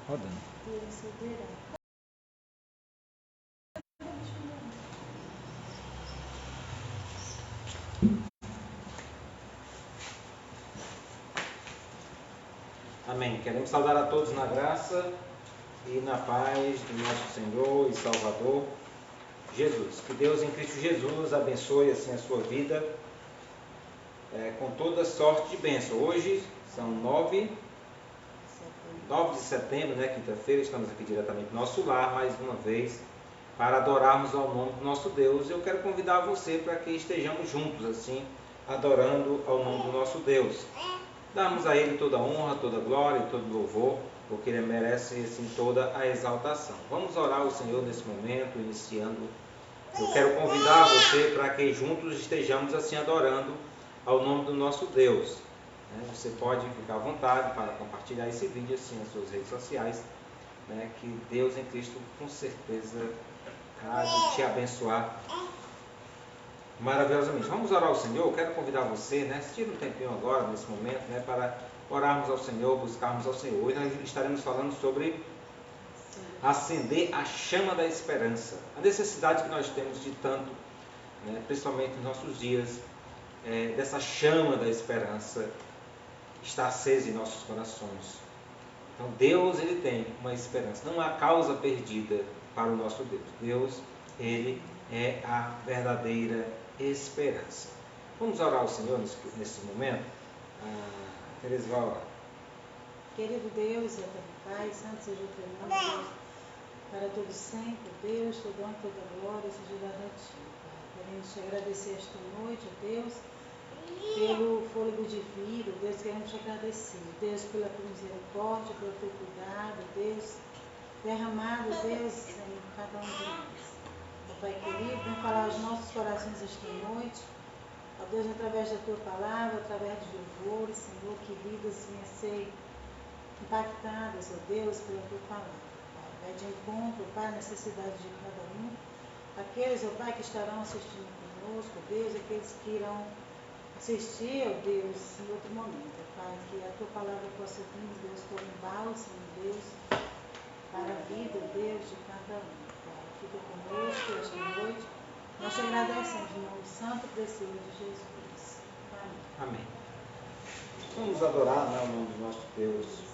Rodando. Amém. Queremos saudar a todos na graça e na paz do nosso Senhor e Salvador Jesus. Que Deus em Cristo Jesus abençoe assim a sua vida com toda sorte de bênção. Hoje são 9 de setembro, quinta-feira, estamos aqui diretamente no nosso lar, mais uma vez, para adorarmos ao nome do nosso Deus. Eu quero convidar você para que estejamos juntos, assim, adorando ao nome do nosso Deus. Darmos a Ele toda a honra, toda a glória e todo o louvor, porque Ele merece, assim, toda a exaltação. Vamos orar ao Senhor nesse momento, iniciando. Eu quero convidar você para que juntos estejamos, assim, adorando ao nome do nosso Deus. Você pode ficar à vontade para compartilhar esse vídeo assim nas suas redes sociais, que Deus em Cristo com certeza há de te abençoar maravilhosamente. Vamos orar ao Senhor. Eu quero convidar você, tire um tempinho agora, nesse momento, para orarmos ao Senhor, buscarmos ao Senhor. Hoje nós estaremos falando sobre acender a chama da esperança, a necessidade que nós temos de tanto, principalmente nos nossos dias, dessa chama da esperança está acesa em nossos corações. Então Deus, Ele tem uma esperança, não há causa perdida para o nosso Deus. Deus, Ele é a verdadeira esperança. Vamos orar ao Senhor nesse momento? Tereza vai orar. Querido Deus, eterno Pai, santo seja o teu nome, Deus, para todo sempre, Deus, toda honra, toda glória seja dada a ti, Pai. Queremos te agradecer esta noite, Deus, pelo fôlego de vida, Deus, queremos te agradecer, Deus, pela tua misericórdia, pelo teu cuidado, Deus, derramado, Deus, em cada um de nós. Pai querido, vem falar aos nossos corações esta noite, ó Deus, através da tua palavra, através de louvores, Senhor, que vidas venham a ser impactadas, ó Deus, pela tua palavra. Pai, vai de encontro, Pai, à necessidade de cada um, aqueles, ó Pai, que estarão assistindo conosco, Deus, aqueles que irão assistir, ó Deus, em outro momento, Pai, que a tua palavra possa vir, Deus, como um bálsamo, Deus, para a vida, Deus, de cada um, Pai. Fica conosco esta noite. Nós te agradecemos em nome santo e precioso de Jesus. Amém. Amém. Vamos adorar o nome do nosso Deus.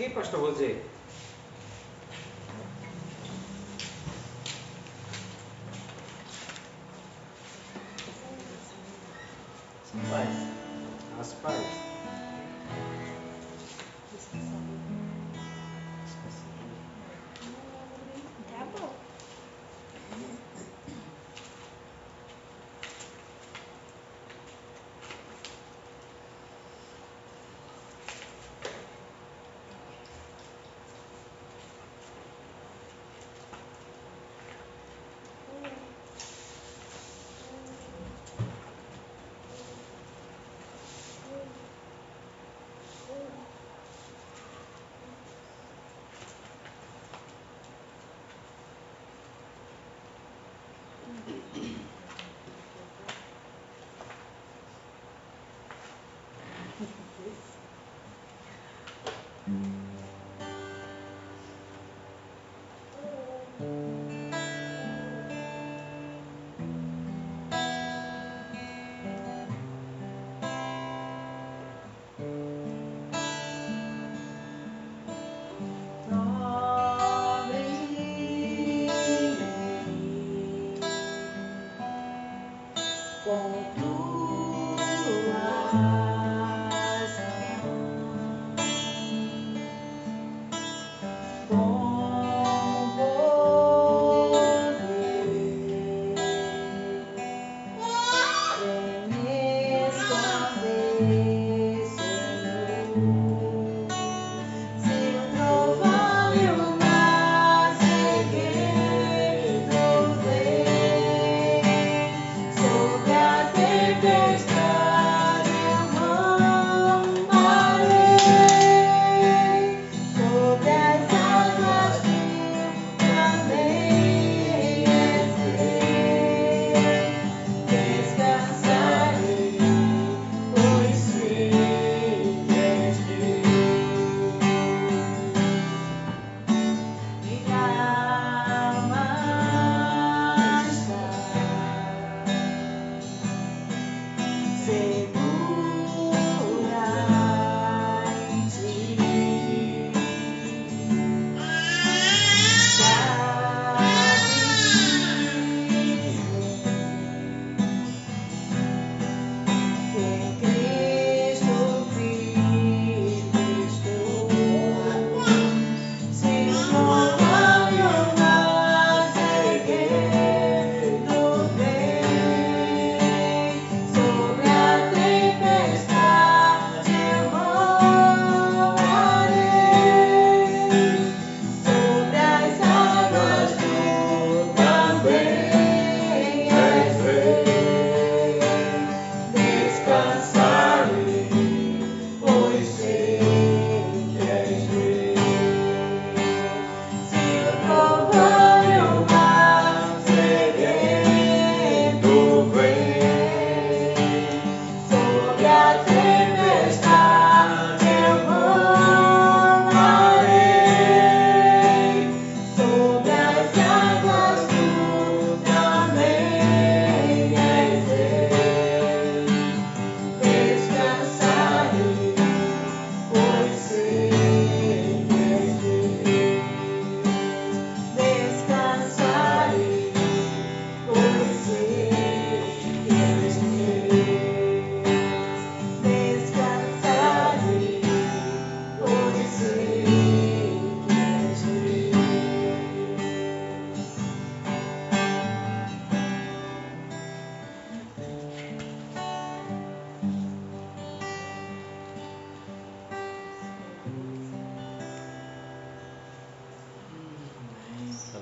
aqui, pastor Rosê? As paz. Tá bom.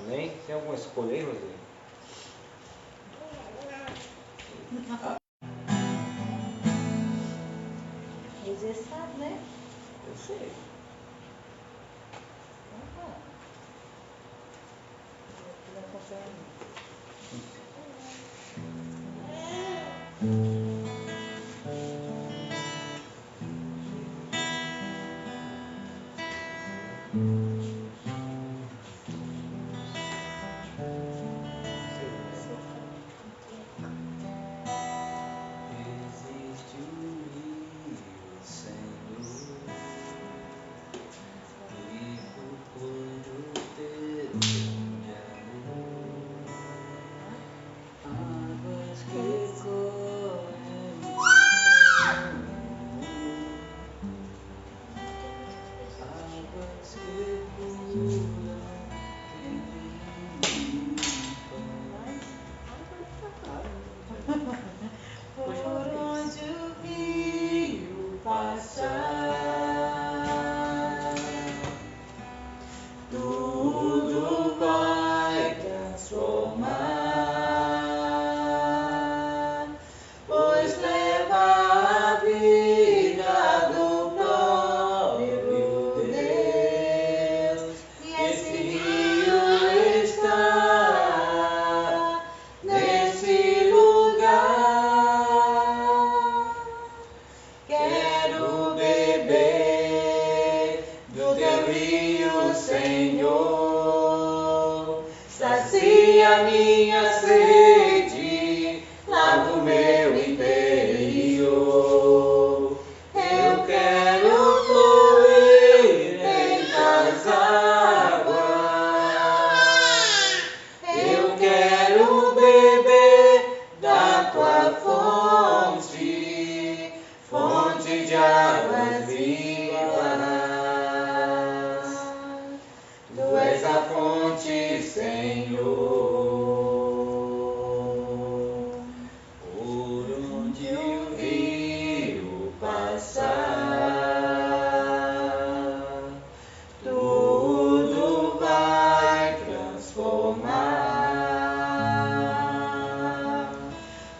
Amém? Tem alguma escolha aí, Rosê? Você sabe, né? Eu sei. Então, tá. Vou acompanhar. Existe o Senhor, Quero beber do teu rio, Senhor. Sacia minha sede, lava o meu interior. Eu quero fluir em tuas águas. Eu quero beber da tua fonte, fonte de águas vivas. Tu és a fonte, Senhor. Por onde o rio passar, tudo vai transformar,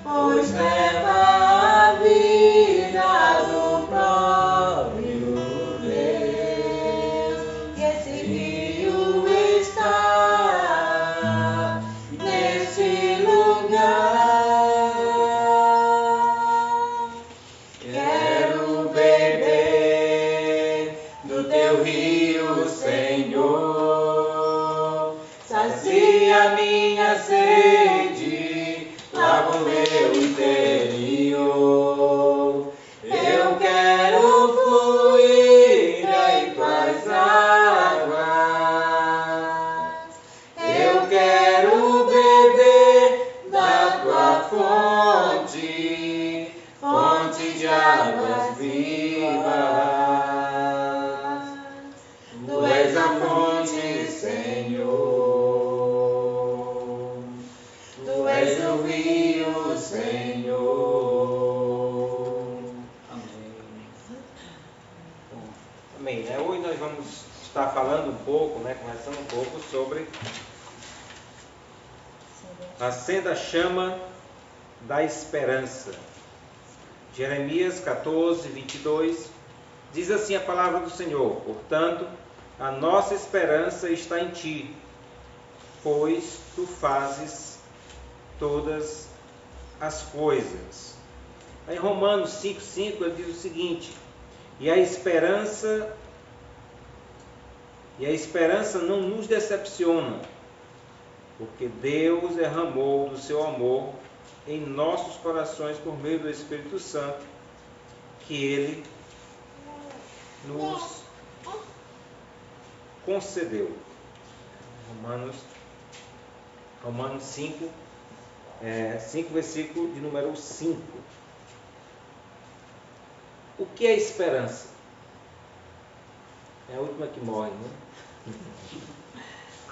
pois leva a vida do próprio Deus. E esse rio está nesse lugar. Quero beber do teu rio, Senhor. Sacia minha sede, lava o meu interior. Eu quero fluir em tuas águas. Eu quero beber da tua fonte, fonte de águas vivas. Tu és a fonte, Senhor. Tu és o rio, Senhor. Amém. Amém. Né? Hoje nós vamos estar falando um pouco, conversando um pouco sobre acenda a chama da esperança. Jeremias 14, 22, diz assim a palavra do Senhor: portanto, a nossa esperança está em ti, pois tu fazes todas as coisas. Em Romanos 5,5 ele diz o seguinte: e a esperança não nos decepciona, porque Deus derramou do seu amor em nossos corações por meio do Espírito Santo que Ele nos concedeu. Romanos 5, 5, versículo de número 5. O que é esperança? É a última que morre, né?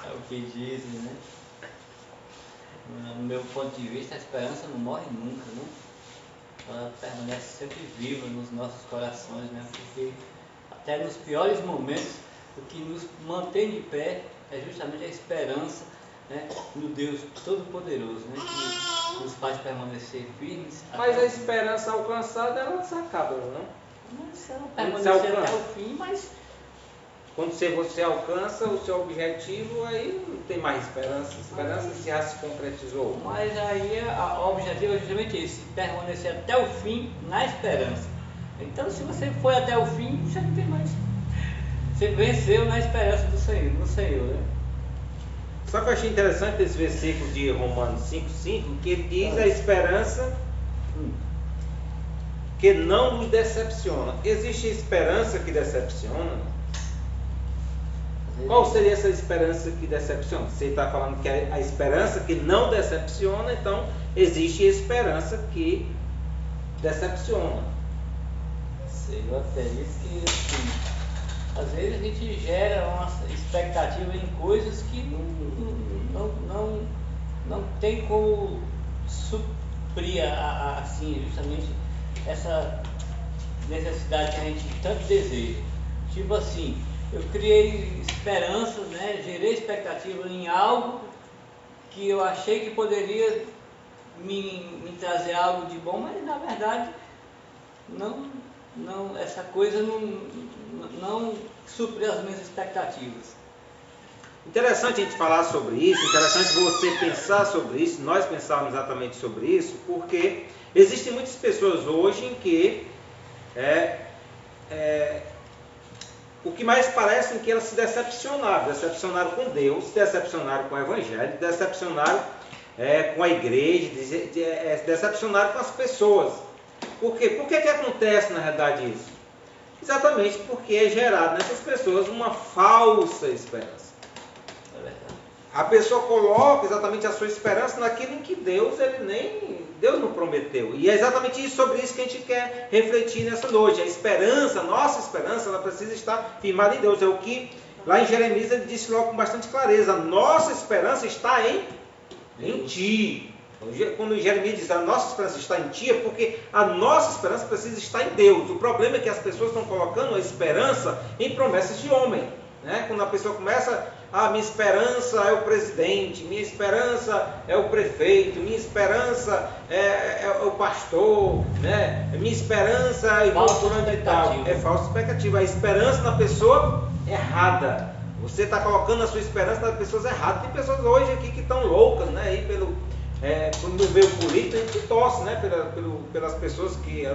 É o que dizem, né? No meu ponto de vista, a esperança não morre nunca, né? Ela permanece sempre viva nos nossos corações, né? Porque até nos piores momentos, o que nos mantém de pé é justamente a esperança, né, no Deus Todo-Poderoso, né? Que nos faz permanecer firmes. Mas a esperança alcançada, ela se acaba, não? Mas ela permanecer até o fim, mas quando você alcança o seu objetivo, aí não tem mais esperança. A esperança já se concretizou. Mas aí o objetivo é justamente esse: permanecer até o fim na esperança. Então, se você foi até o fim, você não tem mais. Você venceu na esperança do Senhor, no Senhor, né? Só que eu achei interessante esse versículo de Romanos 5,5, que ele diz a esperança que não nos decepciona. Existe esperança que decepciona? Qual seria essa esperança que decepciona? Você está falando que a esperança que não decepciona, então existe esperança que decepciona. Eu acredito que, assim, às vezes a gente gera uma expectativa em coisas que não tem como suprir assim, justamente essa necessidade que a gente tanto deseja. Tipo assim, eu criei esperanças, né? Gerei expectativa em algo que eu achei que poderia me trazer algo de bom, mas na verdade essa coisa não supre as minhas expectativas. Interessante a gente falar sobre isso, interessante você pensar sobre isso, nós pensarmos exatamente sobre isso, porque existem muitas pessoas hoje em que o que mais parece é que elas se decepcionaram com Deus, se decepcionaram com o Evangelho, se decepcionaram com a igreja, se decepcionaram com as pessoas. Por quê? Por que acontece na realidade isso? Exatamente porque é gerado nessas pessoas uma falsa esperança. É verdade. A pessoa coloca exatamente a sua esperança naquilo em que Deus não prometeu. E é exatamente sobre isso que a gente quer refletir nessa noite. A esperança, a nossa esperança, ela precisa estar firmada em Deus. É o que lá em Jeremias ele disse logo com bastante clareza. A nossa esperança está em ti. Quando Jeremias diz a nossa esperança está em ti, é porque a nossa esperança precisa estar em Deus. O problema é que as pessoas estão colocando a esperança em promessas de homem. Quando a pessoa começa, minha esperança é o presidente, minha esperança é o prefeito, minha esperança é o pastor, minha esperança é fulano de tal. É falsa expectativa. A esperança na pessoa errada. Você está colocando a sua esperança nas pessoas erradas. Tem pessoas hoje aqui que estão loucas, aí no meio político, a gente torce, pelas pessoas que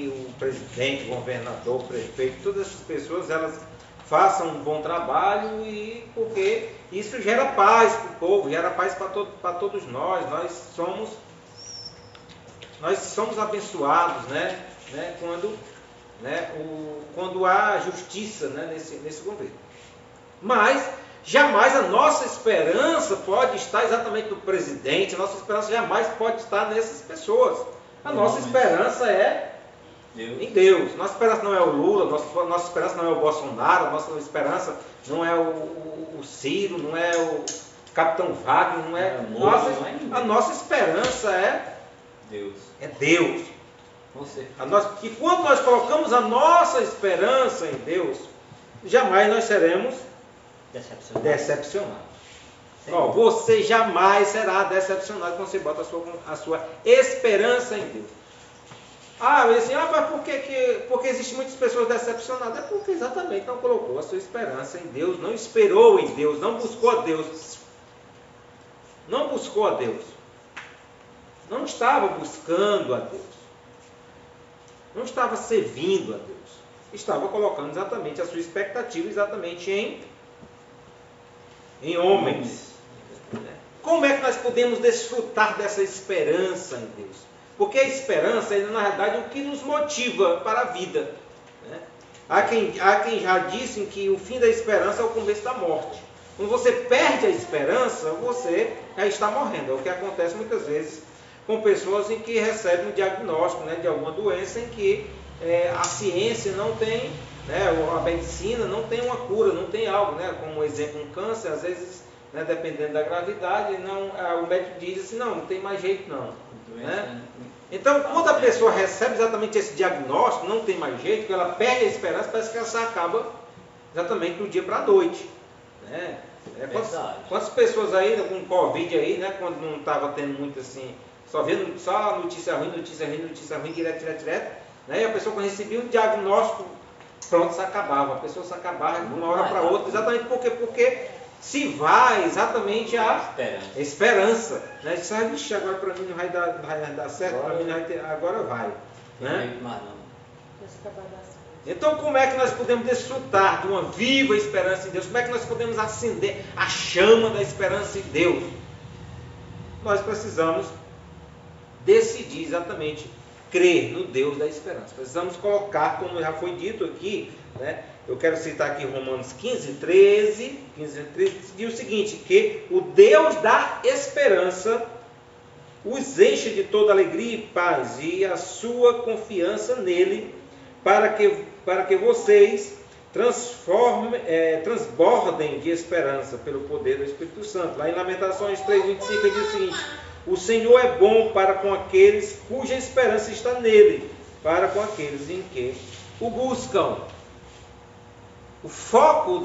o presidente, o governador, o prefeito, todas essas pessoas, elas façam um bom trabalho, e porque isso gera paz para o povo, gera paz para todos nós. Nós somos abençoados, quando há justiça, nesse governo. Mas jamais a nossa esperança pode estar exatamente no presidente, a nossa esperança jamais pode estar nessas pessoas. A nossa esperança é em Deus. Nossa esperança não é o Lula, nossa esperança não é o Bolsonaro, a nossa esperança não é o Ciro, não é o Capitão Wagner, não é. A nossa esperança é Deus. É Deus. Você. E quando nós colocamos a nossa esperança em Deus, jamais nós seremos decepcionados. Você jamais será decepcionado quando você bota a sua esperança em Deus. Mas porque existem muitas pessoas decepcionadas? É porque exatamente não colocou a sua esperança em Deus, não esperou em Deus, não buscou a Deus. Não buscou a Deus. Não estava buscando a Deus. Não estava servindo a Deus. Estava colocando exatamente a sua expectativa exatamente em homens. Como é que nós podemos desfrutar dessa esperança em Deus? Porque a esperança é, na verdade, o que nos motiva para a vida. Há quem já disse que o fim da esperança é o começo da morte. Quando você perde a esperança, você já está morrendo. É o que acontece muitas vezes com pessoas em que recebem um diagnóstico de alguma doença em que a ciência não tem, a medicina não tem uma cura, não tem algo, como exemplo um câncer, às vezes, dependendo da gravidade, o médico diz assim, não tem mais jeito não. Então, quando a pessoa recebe exatamente esse diagnóstico, não tem mais jeito, que ela perde a esperança, parece que ela se acaba exatamente do dia para a noite. Quantas pessoas aí com Covid aí, quando não estava tendo muito assim, só notícia ruim, direto, e a pessoa quando recebia um diagnóstico, pronto, se acabava. A pessoa se acabava de uma hora para outra, exatamente porque se vai exatamente a esperança. Vixe, agora para mim não vai dar certo, para mim não vai ter, agora vai. Então, como é que nós podemos desfrutar de uma viva esperança em Deus? Como é que nós podemos acender a chama da esperança em Deus? Nós precisamos decidir exatamente crer no Deus da esperança. Precisamos colocar, como já foi dito aqui, eu quero citar aqui Romanos 15:13, diz o seguinte, que o Deus da esperança os enche de toda alegria e paz, e a sua confiança nele, para que vocês transbordem de esperança pelo poder do Espírito Santo. Lá em Lamentações 3:25 diz o seguinte, o Senhor é bom para com aqueles cuja esperança está nele, para com aqueles em que o buscam. O foco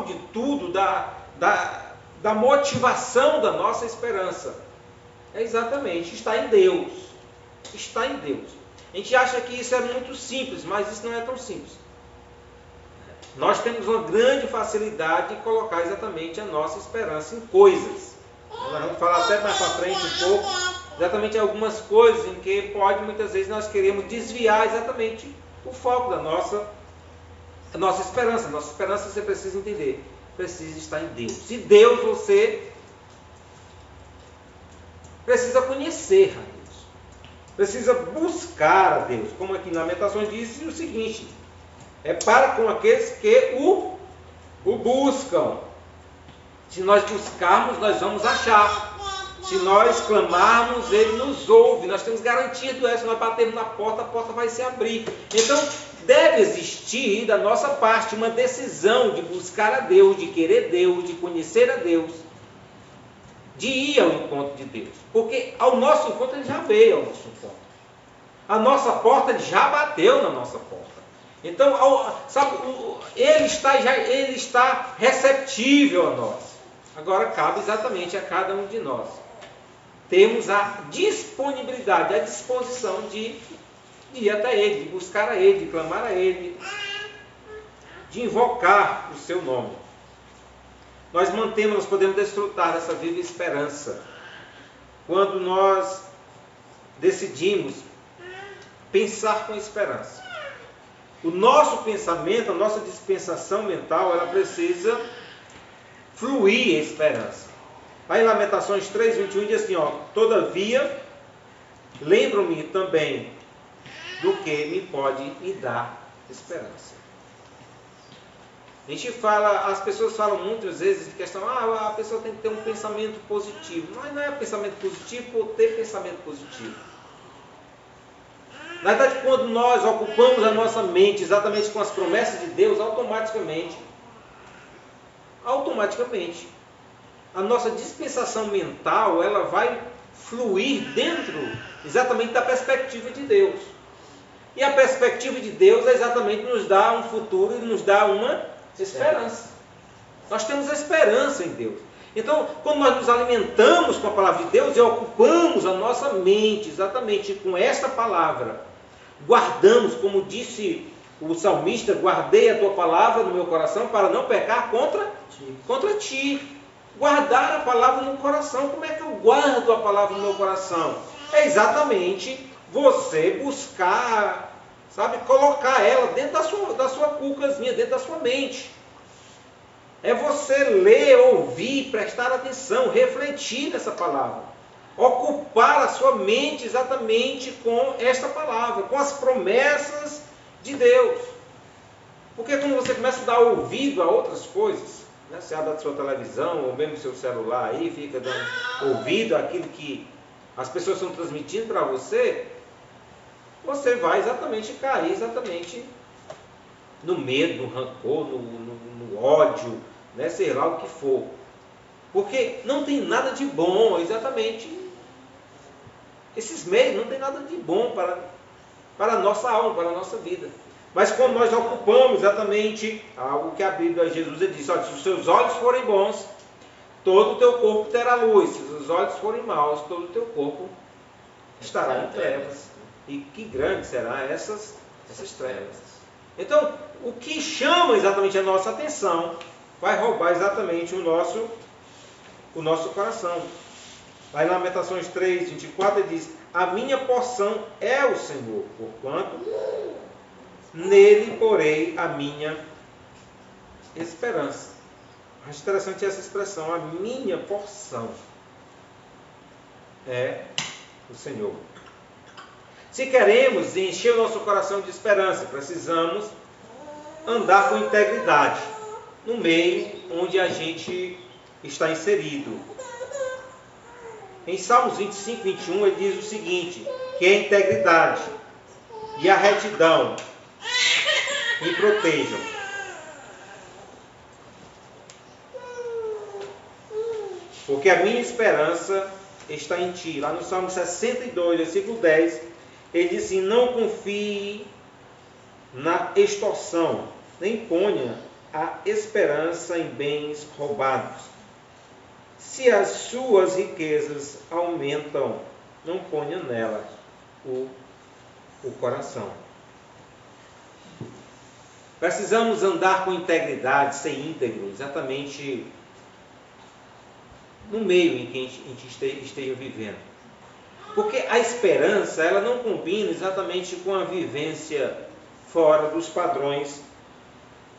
de tudo, da motivação da nossa esperança, é exatamente estar em Deus. Está em Deus. A gente acha que isso é muito simples, mas isso não é tão simples. Nós temos uma grande facilidade de colocar exatamente a nossa esperança em coisas. Nós vamos falar até mais para frente um pouco exatamente algumas coisas em que pode, muitas vezes, nós queremos desviar exatamente o foco da nossa esperança. Nossa esperança, você precisa entender, precisa estar em Deus. E Deus, você precisa conhecer a Deus, precisa buscar a Deus, como aqui em Lamentações diz o seguinte: é para com aqueles que o buscam. Se nós buscarmos, nós vamos achar. Se nós clamarmos, Ele nos ouve. Nós temos garantia do se nós batermos na porta, a porta vai se abrir. Então, deve existir da nossa parte uma decisão de buscar a Deus, de querer Deus, de conhecer a Deus, de ir ao encontro de Deus. Porque ao nosso encontro, Ele já veio ao nosso encontro. A nossa porta, Ele já bateu na nossa porta. Então, sabe, Ele está receptível a nós. Agora cabe exatamente a cada um de nós temos a disponibilidade, a disposição de ir até Ele, de buscar a Ele, de clamar a Ele, de invocar o seu nome. Nós podemos desfrutar dessa viva esperança quando nós decidimos pensar com esperança. O nosso pensamento, a nossa dispensação mental, ela precisa fluir em esperança. Aí em Lamentações 3:21 diz assim, todavia, lembro-me também do que me pode me dar esperança. A gente fala, as pessoas falam muitas vezes de questão, a pessoa tem que ter um pensamento positivo. Mas não é pensamento positivo por ter pensamento positivo. Na verdade, quando nós ocupamos a nossa mente exatamente com as promessas de Deus, automaticamente, a nossa dispensação mental, ela vai fluir dentro exatamente da perspectiva de Deus. E a perspectiva de Deus é exatamente nos dá um futuro e nos dá uma esperança. Nós temos esperança em Deus. Então, quando nós nos alimentamos com a palavra de Deus e ocupamos a nossa mente exatamente com esta palavra, guardamos, como disse o salmista, guardei a tua palavra no meu coração para não pecar contra ti. Guardar a palavra no coração. Como é que eu guardo a palavra no meu coração? É exatamente você buscar, colocar ela dentro da sua cucazinha, dentro da sua mente. É você ler, ouvir, prestar atenção, refletir nessa palavra. Ocupar a sua mente exatamente com esta palavra, com as promessas de Deus. Porque quando você começa a dar ouvido a outras coisas, você abre a sua televisão, ou mesmo seu celular aí, fica dando ouvido àquilo que as pessoas estão transmitindo para você, você vai exatamente cair exatamente no medo, no rancor, no ódio, sei lá o que for. Porque não tem nada de bom, exatamente. Esses meios não tem nada de bom para a nossa alma, para a nossa vida. Mas quando nós ocupamos exatamente algo que a Bíblia, Jesus disse, se os seus olhos forem bons, todo o teu corpo terá luz. Se os olhos forem maus, todo o teu corpo estará em trevas. E que grande serão essas trevas. Então, o que chama exatamente a nossa atenção vai roubar exatamente o nosso coração. Lá em Lamentações 3:24 ele diz, a minha porção é o Senhor, porquanto nele porei a minha esperança. Acho interessante essa expressão, a minha porção é o Senhor. Se queremos encher o nosso coração de esperança, precisamos andar com integridade no meio onde a gente está inserido. Em Salmos 25:21 ele diz o seguinte, que a integridade e a retidão me protejam. Porque a minha esperança está em ti. Lá no Salmo 62, versículo 10, ele diz assim, não confie na extorsão, nem ponha a esperança em bens roubados. Se as suas riquezas aumentam, não ponha nela o coração. Precisamos andar com integridade, ser íntegro, exatamente no meio em que a gente esteja vivendo. Porque a esperança, ela não combina exatamente com a vivência fora dos padrões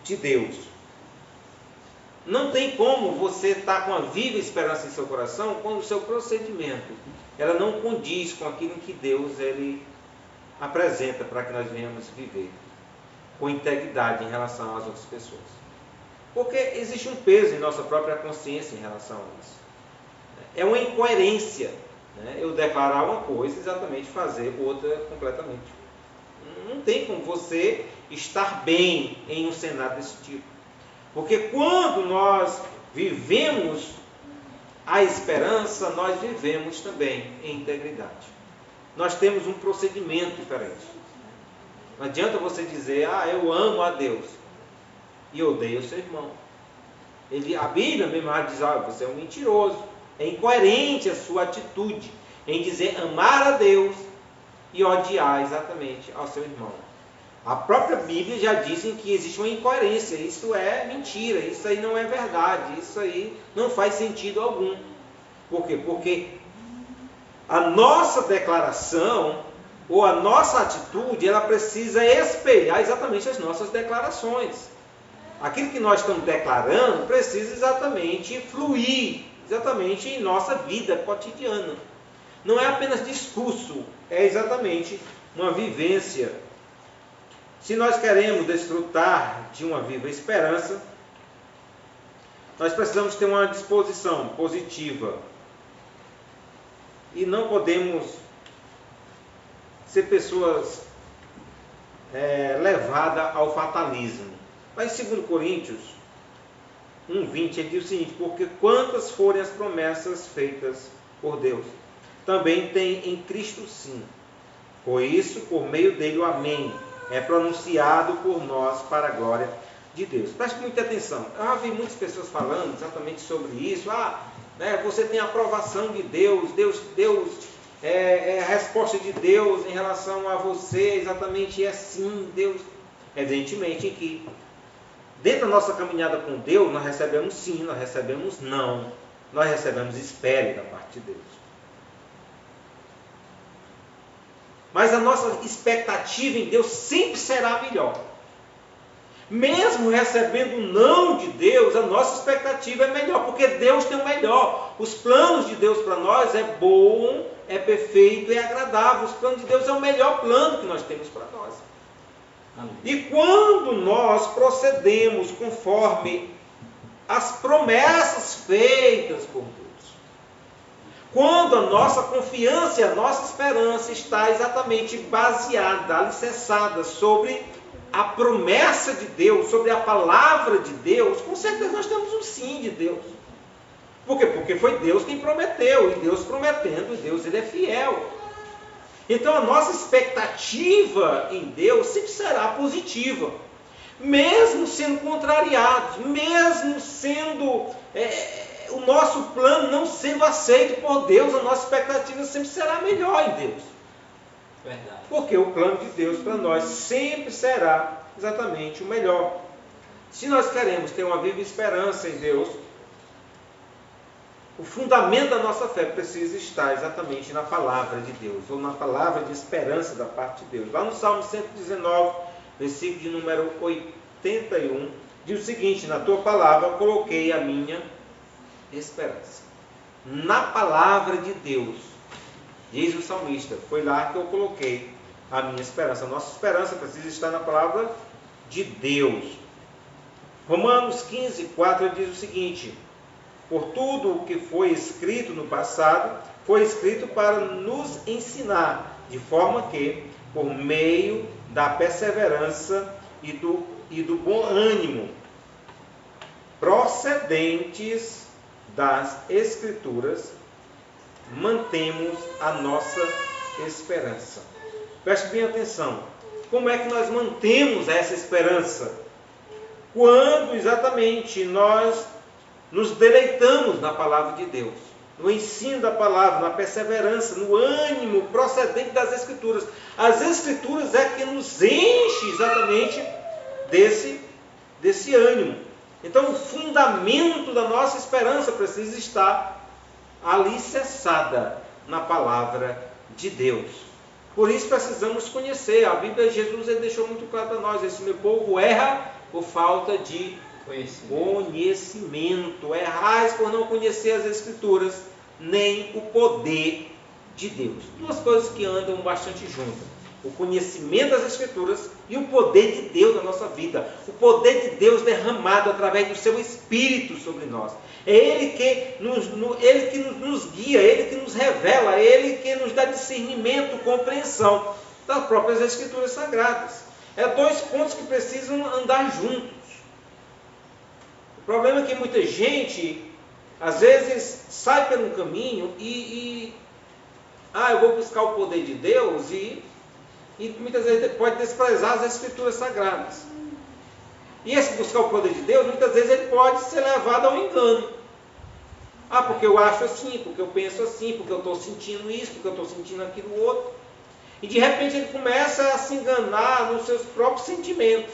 de Deus. Não tem como você estar com a viva esperança em seu coração quando o seu procedimento, ela não condiz com aquilo que Deus ele apresenta para que nós venhamos viver com integridade em relação às outras pessoas. Porque existe um peso em nossa própria consciência em relação a isso. É uma incoerência, né? Eu declarar uma coisa e exatamente fazer outra completamente. Não tem como você estar bem em um cenário desse tipo. Porque quando nós vivemos a esperança, nós vivemos também em integridade. Nós temos um procedimento diferente. Não adianta você dizer, eu amo a Deus e odeio o seu irmão. A Bíblia mesmo diz, você é um mentiroso. É incoerente a sua atitude em dizer amar a Deus e odiar exatamente ao seu irmão. A própria Bíblia já diz que existe uma incoerência. Isso é mentira, isso aí não é verdade, isso aí não faz sentido algum. Por quê? Porque a nossa declaração ou a nossa atitude, ela precisa espelhar exatamente as nossas declarações. Aquilo que nós estamos declarando precisa exatamente fluir, exatamente em nossa vida cotidiana. Não é apenas discurso, é exatamente uma vivência. Se nós queremos desfrutar de uma viva esperança, nós precisamos ter uma disposição positiva. E não podemos ser pessoas levadas ao fatalismo. Mas em 2 Coríntios 1:20, ele diz o seguinte: porque quantas forem as promessas feitas por Deus, também tem em Cristo sim. Por isso, por meio dele, o amém é pronunciado por nós para a glória de Deus. Preste muita atenção. Eu já vi muitas pessoas falando exatamente sobre isso. Você tem a aprovação de Deus, Deus é a resposta de Deus em relação a você, exatamente é sim, Deus. Evidentemente que dentro da nossa caminhada com Deus, nós recebemos sim, nós recebemos não, nós recebemos espere da parte de Deus. Mas a nossa expectativa em Deus sempre será melhor. Mesmo recebendo o não de Deus, a nossa expectativa é melhor, porque Deus tem o melhor. Os planos de Deus para nós é bom, é perfeito, é agradável. Os planos de Deus é o melhor plano que nós temos para nós. Amém. E quando nós procedemos conforme as promessas feitas por Deus, quando a nossa confiança e a nossa esperança está exatamente baseada, alicerçada sobre a promessa de Deus, sobre a palavra de Deus, com certeza nós temos um sim de Deus. Por quê? Porque foi Deus quem prometeu, e Deus prometendo, Deus ele é fiel. Então a nossa expectativa em Deus sempre será positiva, mesmo sendo contrariados, mesmo sendo o nosso plano não sendo aceito por Deus, a nossa expectativa sempre será melhor em Deus. Verdade. Porque o plano de Deus para nós sempre será exatamente o melhor. Se nós queremos ter uma viva esperança em Deus, o fundamento da nossa fé precisa estar exatamente na palavra de Deus, ou na palavra de esperança da parte de Deus. Lá no Salmo 119, versículo de número 81, diz o seguinte: na tua palavra coloquei a minha esperança. Na palavra de Deus, diz o salmista, foi lá que eu coloquei a minha esperança. A nossa esperança precisa estar na palavra de Deus. Romanos 15:4 diz o seguinte: por tudo o que foi escrito no passado, foi escrito para nos ensinar, de forma que, por meio da perseverança e do bom ânimo, procedentes das Escrituras, mantemos a nossa esperança. Preste bem atenção. Como é que nós mantemos essa esperança? Quando exatamente nós nos deleitamos na palavra de Deus, no ensino da palavra, na perseverança, no ânimo procedente das Escrituras. As Escrituras é que nos enche exatamente desse ânimo. Então o fundamento da nossa esperança precisa estar alicerçada na palavra de Deus. Por isso precisamos conhecer. A Bíblia de Jesus ele deixou muito claro para nós: esse meu povo erra por falta de conhecimento. Errais por não conhecer as Escrituras, nem o poder de Deus. Duas coisas que andam bastante juntas: o conhecimento das Escrituras e o poder de Deus na nossa vida. O poder de Deus derramado através do seu Espírito sobre nós. É Ele que nos guia, Ele que nos revela, Ele que nos dá discernimento, compreensão das próprias Escrituras Sagradas. É dois pontos que precisam andar juntos. O problema é que muita gente, às vezes, sai pelo caminho eu vou buscar o poder de Deus e muitas vezes pode desprezar as Escrituras Sagradas. E esse buscar o poder de Deus, muitas vezes ele pode ser levado ao engano. Porque eu acho assim, porque eu penso assim, porque eu estou sentindo isso, porque eu estou sentindo aquilo outro. E de repente ele começa a se enganar nos seus próprios sentimentos.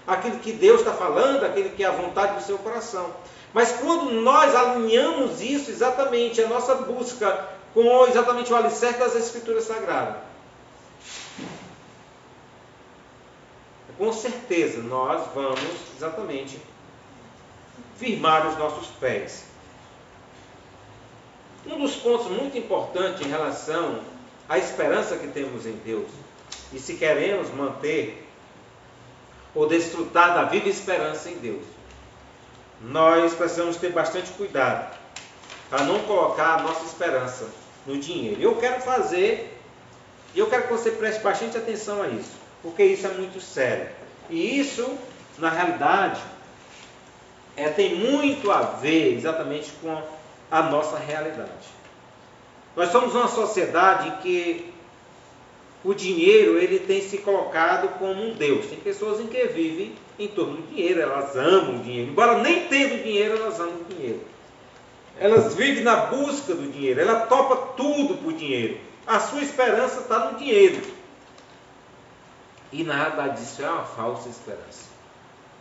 Aquilo que Deus está falando, aquilo que é a vontade do seu coração. Mas quando nós alinhamos isso exatamente, a nossa busca com exatamente o alicerce das Escrituras Sagradas, com certeza nós vamos exatamente firmar os nossos pés. Um dos pontos muito importantes em relação à esperança que temos em Deus, e se queremos manter ou desfrutar da viva esperança em Deus, nós precisamos ter bastante cuidado para não colocar a nossa esperança no dinheiro. Eu quero que você preste bastante atenção a isso, porque isso é muito sério. E isso, na realidade, tem muito a ver exatamente com a nossa realidade. Nós somos uma sociedade que o dinheiro ele tem se colocado como um Deus. Tem pessoas em que vivem em torno do dinheiro, elas amam o dinheiro. Embora nem tendo dinheiro, elas amam o dinheiro. Elas vivem na busca do dinheiro, ela topa tudo por dinheiro. A sua esperança está no dinheiro. E nada disso é uma falsa esperança.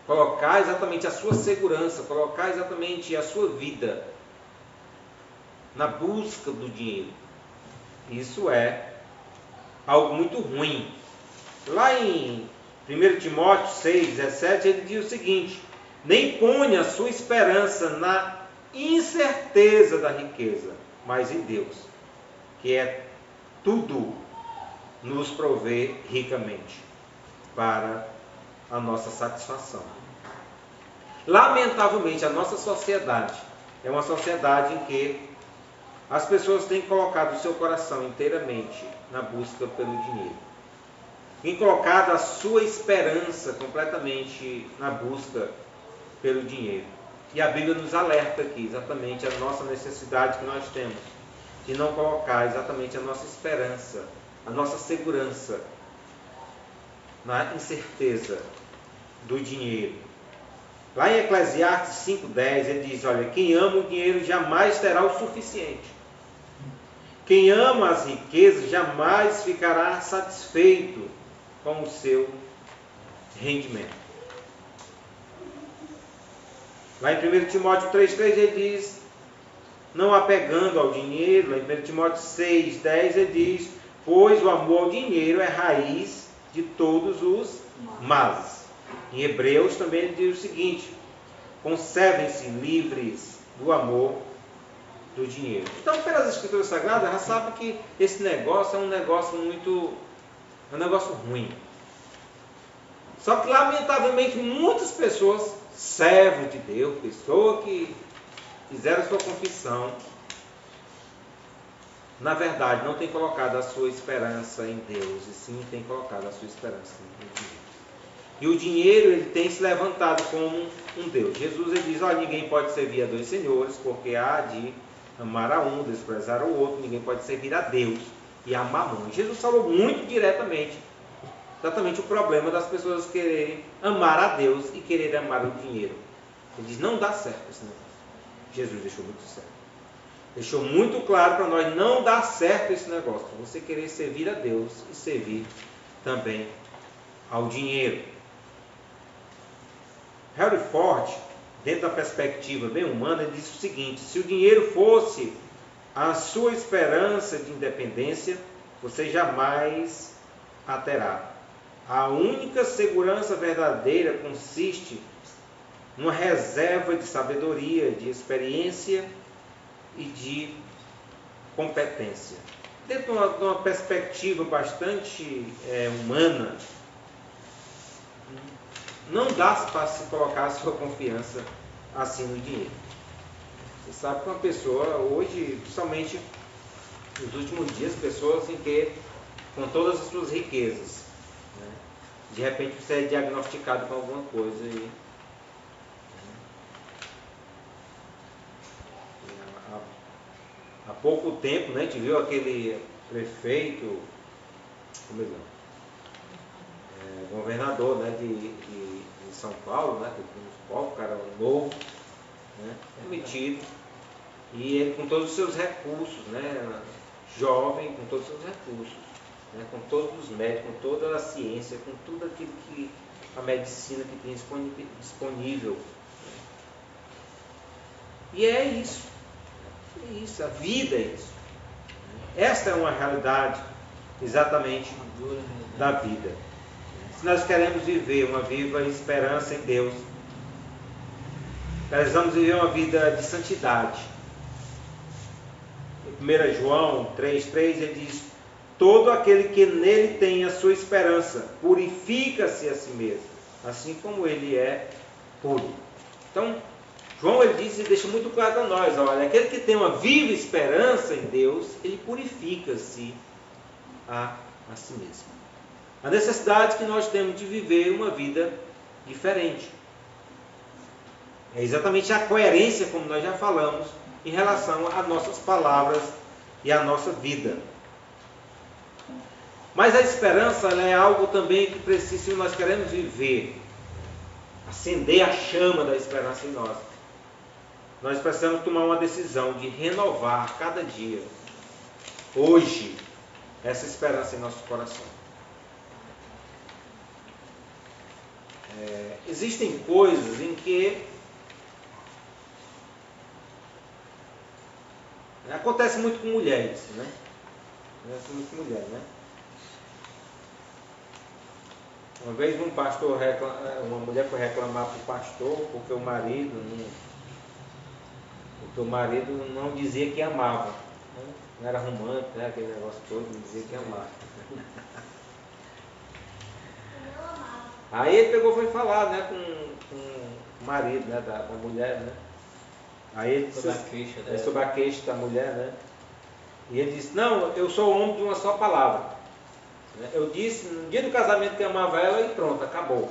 Colocar exatamente a sua segurança, colocar exatamente a sua vida na busca do dinheiro, isso é algo muito ruim. Lá em 1 Timóteo 6,17, ele diz o seguinte: nem ponha a sua esperança na incerteza da riqueza, mas em Deus, que é tudo nos prover ricamente para a nossa satisfação. Lamentavelmente, a nossa sociedade é uma sociedade em que as pessoas têm colocado o seu coração inteiramente na busca pelo dinheiro. Têm colocado a sua esperança completamente na busca pelo dinheiro. E a Bíblia nos alerta aqui exatamente a nossa necessidade que nós temos de não colocar exatamente a nossa esperança, a nossa segurança na incerteza do dinheiro. Lá em Eclesiastes 5,10 ele diz: olha, quem ama o dinheiro jamais terá o suficiente. Quem ama as riquezas jamais ficará satisfeito com o seu rendimento. Lá em 1 Timóteo 3,3 ele diz: não apegando ao dinheiro. Lá em 1 Timóteo 6,10 ele diz: pois o amor ao dinheiro é raiz de todos os males. Em Hebreus também ele diz o seguinte: conservem-se livres do amor do dinheiro. Então, pelas Escrituras Sagradas, já sabe que esse negócio é um negócio ruim. Só que, lamentavelmente, muitas pessoas, servos de Deus, pessoas que fizeram sua confissão, na verdade, não tem colocado a sua esperança em Deus, e sim tem colocado a sua esperança em dinheiro. E o dinheiro ele tem se levantado como um Deus. Jesus ele diz: olha, ninguém pode servir a dois senhores, porque há de amar a um, desprezar o outro. Ninguém pode servir a Deus e a Mamon. Jesus falou muito diretamente exatamente o problema das pessoas quererem amar a Deus e quererem amar o dinheiro. Ele diz: não dá certo esse negócio. Jesus deixou muito certo. Deixou muito claro para nós: não dá certo esse negócio. Você querer servir a Deus e servir também ao dinheiro. Henry Ford, dentro da perspectiva bem humana, ele disse o seguinte: se o dinheiro fosse a sua esperança de independência, você jamais a terá. A única segurança verdadeira consiste numa reserva de sabedoria, de experiência e de competência. Dentro de uma perspectiva bastante humana, não dá para se colocar a sua confiança assim no dinheiro. Você sabe que uma pessoa hoje, principalmente nos últimos dias, pessoas em que, com todas as suas riquezas, né, de repente você é diagnosticado com alguma coisa e há pouco tempo, né, a gente viu aquele prefeito, como é, governador, né, de São Paulo, né, o cara novo, né, metido, e ele com todos os seus recursos, né, jovem, com todos os seus recursos, né, com todos os médicos, com toda a ciência, com tudo aquilo que a medicina que tem disponível. E é isso, a vida é isso. Esta é uma realidade exatamente da vida. Se nós queremos viver uma viva esperança em Deus, precisamos viver uma vida de santidade. Em 1 João 3,3 ele diz: todo aquele que nele tem a sua esperança purifica-se a si mesmo, assim como ele é puro. Então, João ele diz e deixa muito claro a nós: olha, aquele que tem uma viva esperança em Deus, ele purifica-se a si mesmo. A necessidade que nós temos de viver uma vida diferente. É exatamente a coerência, como nós já falamos, em relação às nossas palavras e à nossa vida. Mas a esperança ela é algo também que precisa, se nós queremos viver, acender a chama da esperança em nós, nós precisamos tomar uma decisão de renovar cada dia, hoje, essa esperança em nosso coração. Existem coisas em que acontece muito com mulheres, né? Acontece muito com mulheres, né? Uma vez uma mulher foi reclamar para o pastor porque o marido não dizia que amava, né? Não era romântico, né? Aquele negócio todo, não dizia que amava. Aí ele pegou e foi falar, né, com o marido, né, da mulher, né? Aí ele disse, sobre a queixa da mulher, né? E ele disse: não, eu sou homem de uma só palavra. Eu disse no dia do casamento que amava ela e pronto, acabou,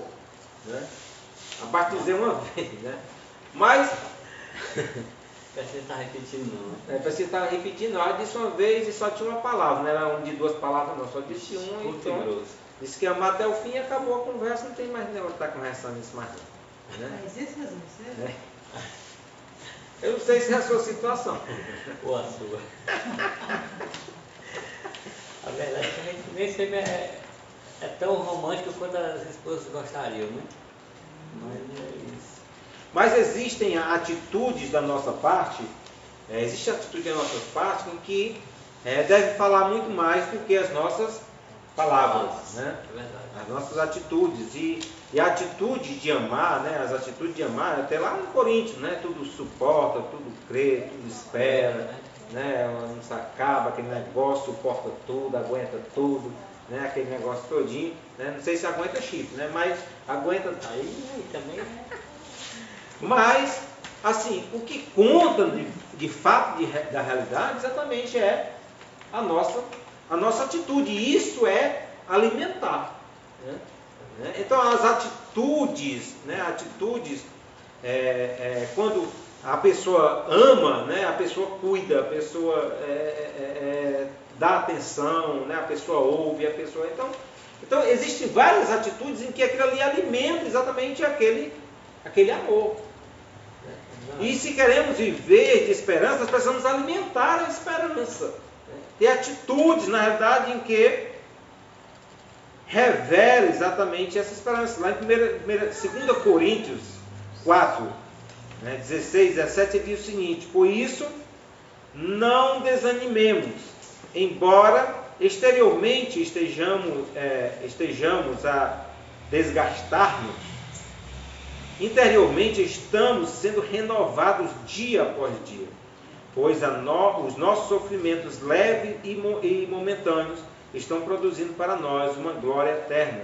né? A batizei uma vez, né? Mas parece que está repetindo, não. Parece que estava repetindo. Ela disse uma vez e só tinha uma palavra, não era um de duas palavras, não, só disse uma e pronto. Disse que ia amar até o fim e acabou a conversa, não tem mais negócio de estar conversando isso mais não, né? Mas isso é. Eu não sei se é a sua situação. Ou a sua. A verdade é que a gente nem sempre é tão romântico quanto as esposas gostariam, né? Mas é isso. Mas existem atitudes da nossa parte, existe atitude da nossa parte em que deve falar muito mais do que as nossas palavras, né? É verdade. As nossas atitudes e a atitude de amar, né? As atitudes de amar, até lá no Coríntios, né? Tudo suporta, tudo crê, tudo espera, né? Não se acaba, aquele negócio suporta tudo, aguenta tudo, né? Aquele negócio todinho, né? Não sei se aguenta chifre, né? Mas aguenta aí também. Mas assim, o que conta de fato da realidade exatamente é a nossa atitude, e isso é alimentar, né? Então as atitudes, né? Quando a pessoa ama, né? A pessoa cuida, a pessoa dá atenção, né? A pessoa ouve, a pessoa... Então existem várias atitudes em que aquilo ali alimenta exatamente aquele amor. E se queremos viver de esperança, nós precisamos alimentar a esperança. Ter atitudes, na realidade, em que revela exatamente essa esperança. Lá em 2 Coríntios 4, 16, 17, ele diz o seguinte: por isso, não desanimemos, embora exteriormente estejamos a desgastar-nos, interiormente estamos sendo renovados dia após dia, pois os nossos sofrimentos leves e momentâneos estão produzindo para nós uma glória eterna,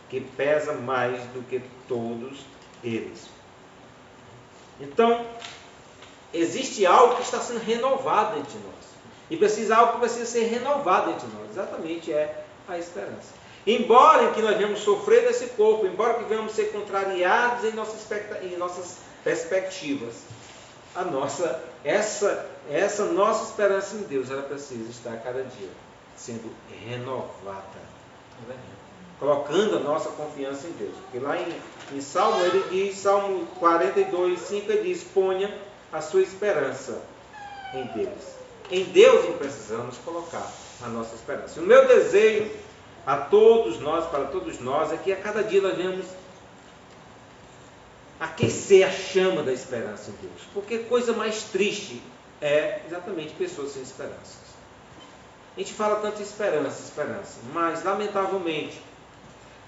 que pesa mais do que todos eles. Então, existe algo que está sendo renovado entre nós. E precisa algo que precisa ser renovado entre nós. Exatamente é a esperança. Embora que nós venhamos sofrer desse corpo, embora que venhamos ser contrariados em nossas perspectivas, essa nossa esperança em Deus, ela precisa estar a cada dia sendo renovada. Colocando a nossa confiança em Deus. Porque lá em Salmo, ele diz, Salmo 42, 5, ele diz: ponha a sua esperança em Deus. Em Deus precisamos colocar a nossa esperança. O meu desejo a todos nós, para todos nós, é que a cada dia nós venhamos aquecer a chama da esperança em Deus. Porque coisa mais triste é exatamente pessoas sem esperança. A gente fala tanto esperança, mas lamentavelmente,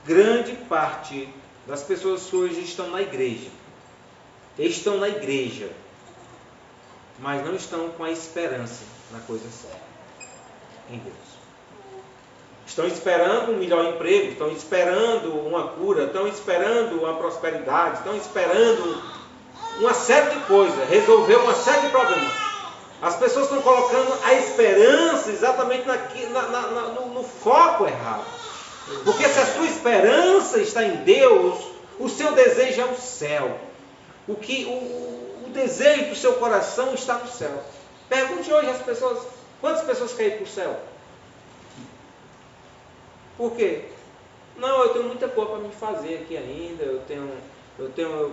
grande parte das pessoas hoje estão na igreja, mas não estão com a esperança na coisa certa, em Deus. Estão esperando um melhor emprego, estão esperando uma cura, estão esperando uma prosperidade, estão esperando uma série de coisas, resolver uma série de problemas. As pessoas estão colocando a esperança exatamente no foco errado. Porque se a sua esperança está em Deus, o seu desejo é o céu. O desejo do seu coração está no céu. Pergunte hoje às pessoas, quantas pessoas querem ir para o céu? Por quê? Não, eu tenho muita coisa para me fazer aqui ainda, eu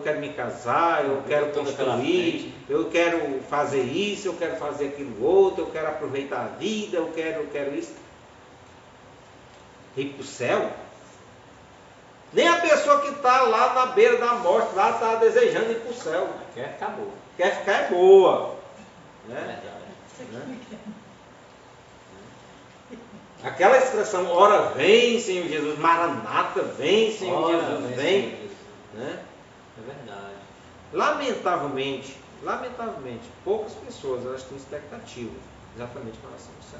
quero me casar, eu quero construir, eu quero fazer isso, eu quero fazer aquilo outro, eu quero aproveitar a vida, eu quero isso. Ir para o céu? Nem a pessoa que está lá na beira da morte, lá está desejando ir para o céu. Quer ficar boa. Quer ficar boa. Né? Aquela expressão, ora vem, Senhor Jesus, Maranata, vem, Senhor Jesus, vem. Né? É verdade. Lamentavelmente, poucas pessoas elas têm expectativa exatamente com relação ao céu.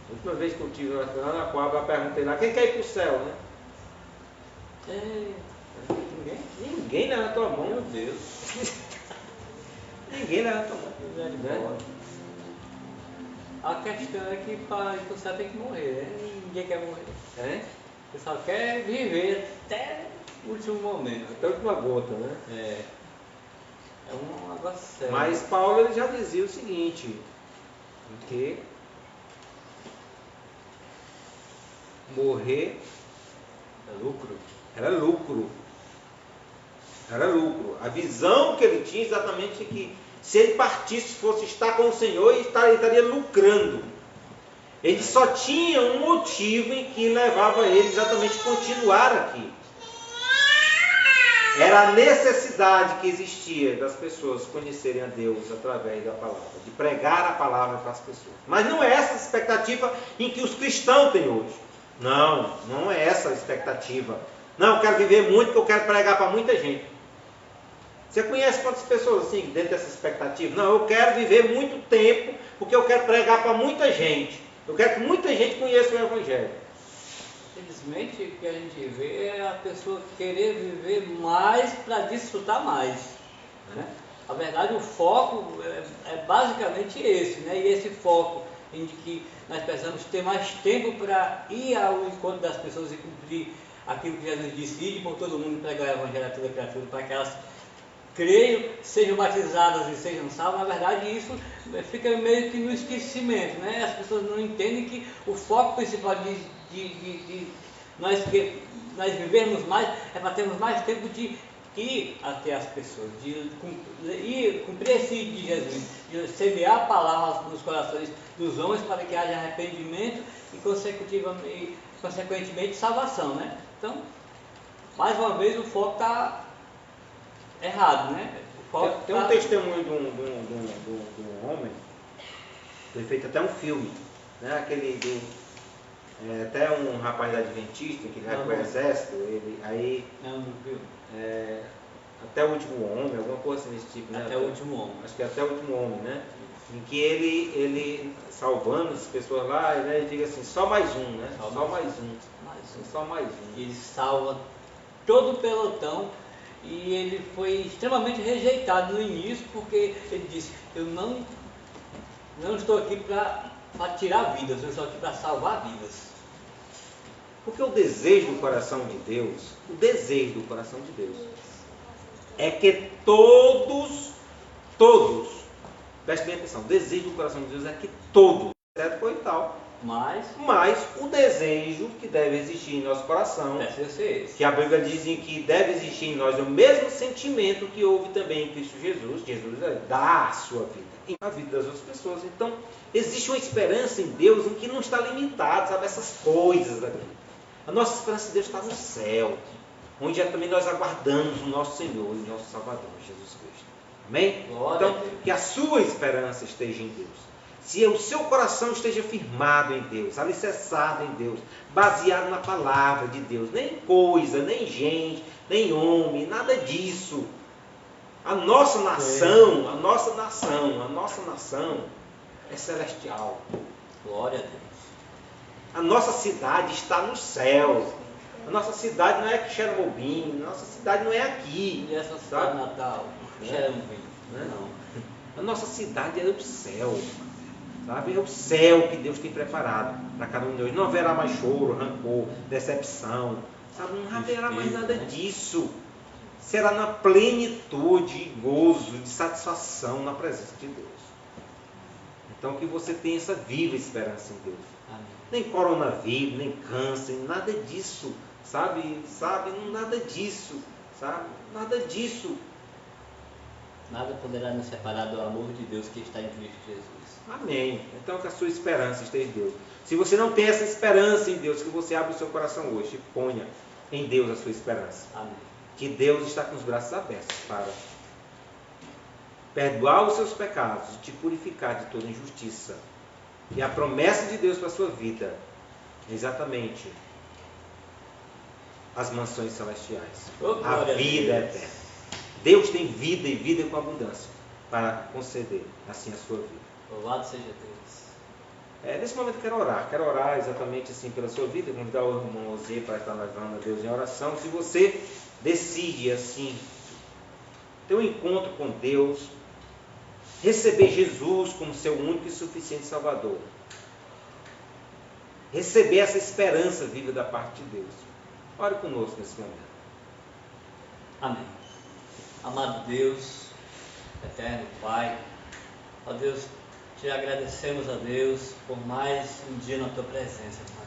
A última vez que eu estive lá na Coab, eu perguntei lá, quem quer ir para o céu, né? Ninguém leva a tua mão, meu Deus. Ninguém leva a tua mão. Né? A questão é que para ir para o céu tem que morrer, né? Ninguém quer morrer. É? O pessoal quer viver até o último momento. Até a última gota, né? É um negócio sério. Mas Paulo ele já dizia o seguinte, que morrer era lucro. A visão que ele tinha exatamente é que se ele partisse, fosse estar com o Senhor, ele estaria lucrando. Ele só tinha um motivo em que levava ele exatamente a continuar aqui. Era a necessidade que existia das pessoas conhecerem a Deus através da palavra, de pregar a palavra para as pessoas. Mas não é essa a expectativa em que os cristãos têm hoje. Não é essa a expectativa. Não, eu quero viver muito porque eu quero pregar para muita gente. Você conhece quantas pessoas assim dentro dessa expectativa? Não, eu quero viver muito tempo porque eu quero pregar para muita gente. Eu quero que muita gente conheça o Evangelho. Infelizmente, o que a gente vê é a pessoa querer viver mais para desfrutar mais. Né? Na verdade, o foco é basicamente esse, né? E esse foco em que nós precisamos ter mais tempo para ir ao encontro das pessoas e cumprir aquilo que Jesus disse: ide por todo mundo pregar o Evangelho a toda criatura, para que elas creiam, sejam batizadas e sejam salvas. Na verdade, isso fica meio que no esquecimento, né? As pessoas não entendem que o foco principal de nós vivermos mais é para termos mais tempo de ir até as pessoas, de cumprir esse de Jesus, de semear a palavra nos corações dos homens para que haja arrependimento e consequentemente salvação, né? Então, mais uma vez o foco está errado, né? Tem um testemunho de um homem, foi feito até um filme, né? Até um rapaz adventista que vai para o exército, Não viu? Até o último homem, alguma coisa assim desse tipo, né? Até o último homem. Acho que é até o último homem, né? Em que ele salvando as pessoas lá, né, ele diz assim, só mais um, né? Só mais um. Só mais um. Ele salva todo o pelotão e ele foi extremamente rejeitado no início porque ele disse, eu não estou aqui para tirar vidas, eu estou aqui para salvar vidas. Porque o desejo do coração de Deus é que todos, preste bem atenção, o desejo do coração de Deus é que todos, certo? Foi tal. Mas o desejo que deve existir em nosso coração, que a Bíblia diz que deve existir em nós o mesmo sentimento que houve também em Cristo Jesus. Jesus dá a sua vida, a vida das outras pessoas. Então, existe uma esperança em Deus em que não está limitado, sabe, essas coisas aqui. A nossa esperança em Deus está no céu, onde também nós aguardamos o nosso Senhor e nosso Salvador, Jesus Cristo. Amém? Então, que a sua esperança esteja em Deus. Se o seu coração esteja firmado em Deus, alicerçado em Deus, baseado na palavra de Deus, nem coisa, nem gente, nem homem, nada disso. A nossa nação é celestial. Glória a Deus. A nossa cidade está nos céus. A nossa cidade não é aqui, Chernobyl. A nossa cidade não é aqui. E essa cidade natal, Chernobyl. Não. A nossa cidade é o céu. Sabe? É o céu que Deus tem preparado para cada um de nós. Não haverá mais choro, rancor, decepção. Sabe? Não haverá mais nada disso. Será na plenitude, gozo, de satisfação na presença de Deus. Então que você tenha essa viva esperança em Deus. Amém. Nem coronavírus, nem câncer, nada disso. Sabe? Nada disso. Sabe? Nada disso. Nada poderá nos separar do amor de Deus que está em Cristo Jesus. Amém. Então que a sua esperança esteja em Deus. Se você não tem essa esperança em Deus, que você abra o seu coração hoje e ponha em Deus a sua esperança. Amém. Que Deus está com os braços abertos para perdoar os seus pecados e te purificar de toda injustiça. E a promessa de Deus para a sua vida é exatamente as mansões celestiais. A vida eterna. Deus tem vida e vida com abundância para conceder assim a sua vida. Louvado seja Deus. Nesse momento eu quero orar exatamente assim pela sua vida, convidar o irmão Osier para estar levando a Deus em oração. Se você decide assim, ter um encontro com Deus, receber Jesus como seu único e suficiente Salvador, receber essa esperança viva da parte de Deus, ore conosco nesse momento. Amém. Amado Deus, eterno Pai, ó Deus, te agradecemos a Deus por mais um dia na tua presença, Pai.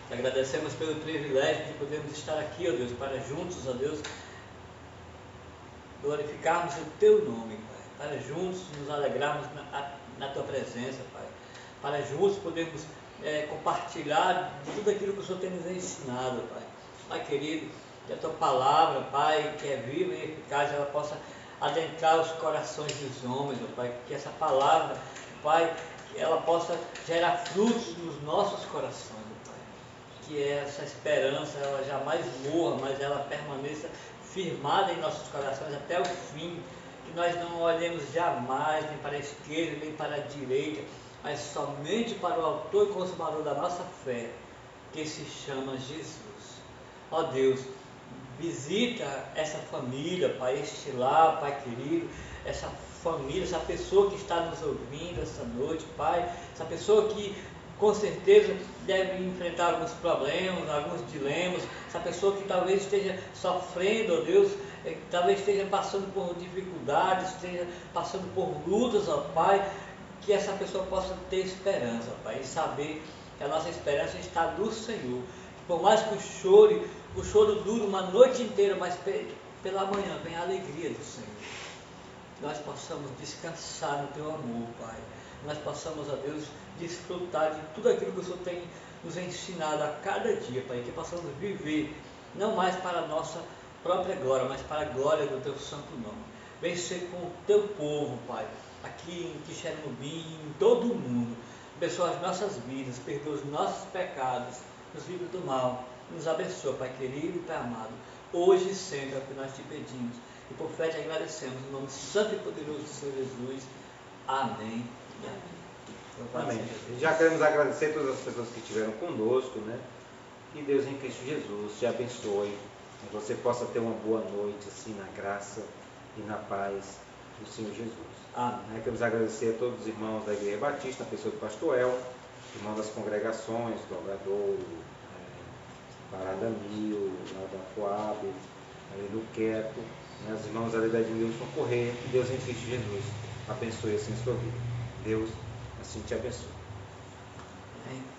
Te agradecemos pelo privilégio de podermos estar aqui, ó Deus, para juntos, ó Deus, glorificarmos o teu nome, Pai. Para juntos nos alegrarmos na tua presença, Pai. Para juntos podermos compartilhar de tudo aquilo que o Senhor tem nos ensinado, Pai. Pai querido, que a tua palavra, Pai, que é viva e eficaz, ela possa adentrar os corações dos homens, ó Pai, que essa palavra, Pai, ela possa gerar frutos nos nossos corações, ó Pai, que essa esperança, ela jamais morra, mas ela permaneça firmada em nossos corações até o fim, que nós não olhemos jamais nem para a esquerda, nem para a direita, mas somente para o autor e consumador da nossa fé, que se chama Jesus. Ó Deus, visita essa família, Pai, este lar, Pai querido, essa família, essa pessoa que está nos ouvindo essa noite, Pai, essa pessoa que com certeza deve enfrentar alguns problemas, alguns dilemas, essa pessoa que talvez esteja sofrendo, ó Deus, talvez esteja passando por dificuldades, esteja passando por lutas, ó Pai, que essa pessoa possa ter esperança, ó Pai, e saber que a nossa esperança está no Senhor. Por mais que o choro dure uma noite inteira, mas pela manhã vem a alegria do Senhor. Nós possamos descansar no teu amor, Pai. Nós possamos, ó Deus, desfrutar de tudo aquilo que o Senhor tem nos ensinado a cada dia, Pai. Que possamos viver, não mais para a nossa própria glória, mas para a glória do teu santo nome. Vem ser com o teu povo, Pai, aqui em Quixeramobim, em todo o mundo. Abençoa as nossas vidas, perdoa os nossos pecados, nos livra do mal. Nos abençoa, Pai querido e Pai amado, hoje e sempre é o que nós te pedimos. E por fé te agradecemos, no nome santo e poderoso do Senhor Jesus. Amém e amém. Amém. Já queremos agradecer a todas as pessoas que estiveram conosco, né? Que Deus em Cristo Jesus te abençoe, que você possa ter uma boa noite, assim, na graça e na paz do Senhor Jesus. Amém. Queremos agradecer a todos os irmãos da Igreja Batista, a pessoa do Pastor El, irmão das congregações, do Obradouro, Parada Mil, da Coab, do Queto, os irmãos ali da Edmilson Correia. Que Deus em Cristo Jesus abençoe assim a sua vida. Deus assim te abençoe. Amém.